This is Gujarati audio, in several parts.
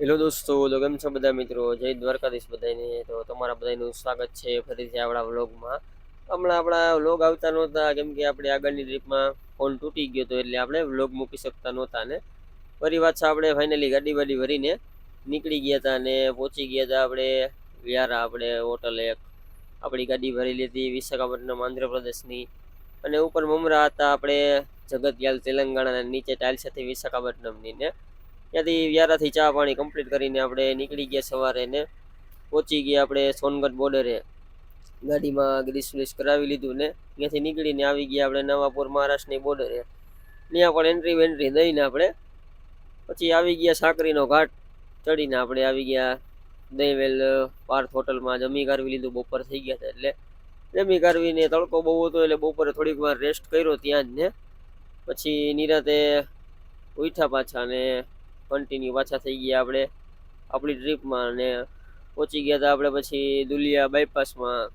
હેલો દોસ્તો, તો કેમ છો બધા મિત્રો? જય દ્વારકાધીશ બધાને. તો તમારા બધાનું સ્વાગત છે ફરીથી આપણા વ્લોગમાં. હમણાં આપણા વ્લોગ આવતા નહોતા કેમ કે આપણે આગળની ટ્રીપમાં ફોન તૂટી ગયો હતો, એટલે આપણે વ્લોગ મૂકી શકતા નહોતા. ને ફરી પાછા આપણે ફાઇનલી ગાડી વાડી ભરીને નીકળી ગયા હતા અને પહોંચી ગયા હતા આપણે વ્યારા. આપણે હોટલે આપણી ગાડી ભરી લીધી વિશાખાપટ્ટનમ આંધ્રપ્રદેશની, અને ઉપર મમરા હતા આપણે જગતયાલ તેલંગાણા, નીચે ટાઇલ સાથે વિશાખાપટ્ટનમની. ને ત્યાંથી વ્યારાથી ચા પાણી કમ્પ્લીટ કરીને આપણે નીકળી ગયા સવારે ને પહોંચી ગયા આપણે સોનગઢ બોર્ડરે. ગાડીમાં ગ્રીસ વ્રીસ કરાવી લીધું ને ત્યાંથી નીકળીને આવી ગયા આપણે નવાપુર મહારાષ્ટ્રની બોર્ડરે. ત્યાં પણ એન્ટ્રી વેન્ટ્રી દઈને આપણે પછી આવી ગયા સાકરીનો ઘાટ ચડીને આપણે આવી ગયા દહીંવેલ પાર્થ હોટલમાં. જમી કારવી લીધું, બપોર થઈ ગયા હતા એટલે જમી કારવીને તડકો બહુ હતો એટલે બપોરે થોડીક વાર રેસ્ટ કર્યો ત્યાં જ. ને પછી નિરાતે ઉઠ્યા પાછા ને કન્ટિન્યુ પાછા થઈ ગયા આપણે આપણી ટ્રીપમાં. અને પહોંચી ગયા હતા આપણે પછી દુલિયા બાયપાસમાં.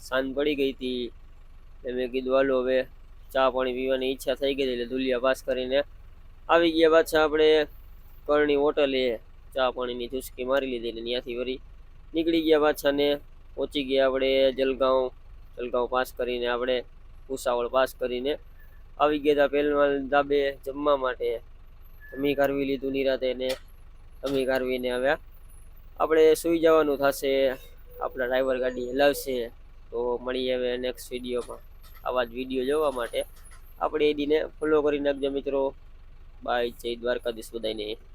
સાંજ પડી ગઈ હતી એટલે મેં કીધું હાલો હવે ચા પાણી પીવાની ઈચ્છા થઈ ગઈ એટલે દુલિયા પાસ કરીને આવી ગયા પાછા આપણે કરણી હોટલે. ચા પાણીની ચુસ્કી મારી લીધી ને ત્યાંથી વળી નીકળી ગયા પાછા ને પહોંચી ગયા આપણે જલગાંવ પાસ કરીને આપણે ભૂસાવળ પાસ કરીને આવી ગયા હતા પહેલવાન ધાબે જમવા માટે. જમી કારવી લીધું નિરાતે ને જમી કારવીને આવ્યા આપણે સૂઈ જવાનું થશે. આપણા ડ્રાઈવર ગાડી હલાવશે. તો મળીએ હવે નેક્સ્ટ વિડીયોમાં. આવા જ વિડીયો જોવા માટે આપણે એડીને ફોલો કરી નાખજો મિત્રો. બાય, જય દ્વારકાધીશ બધાને.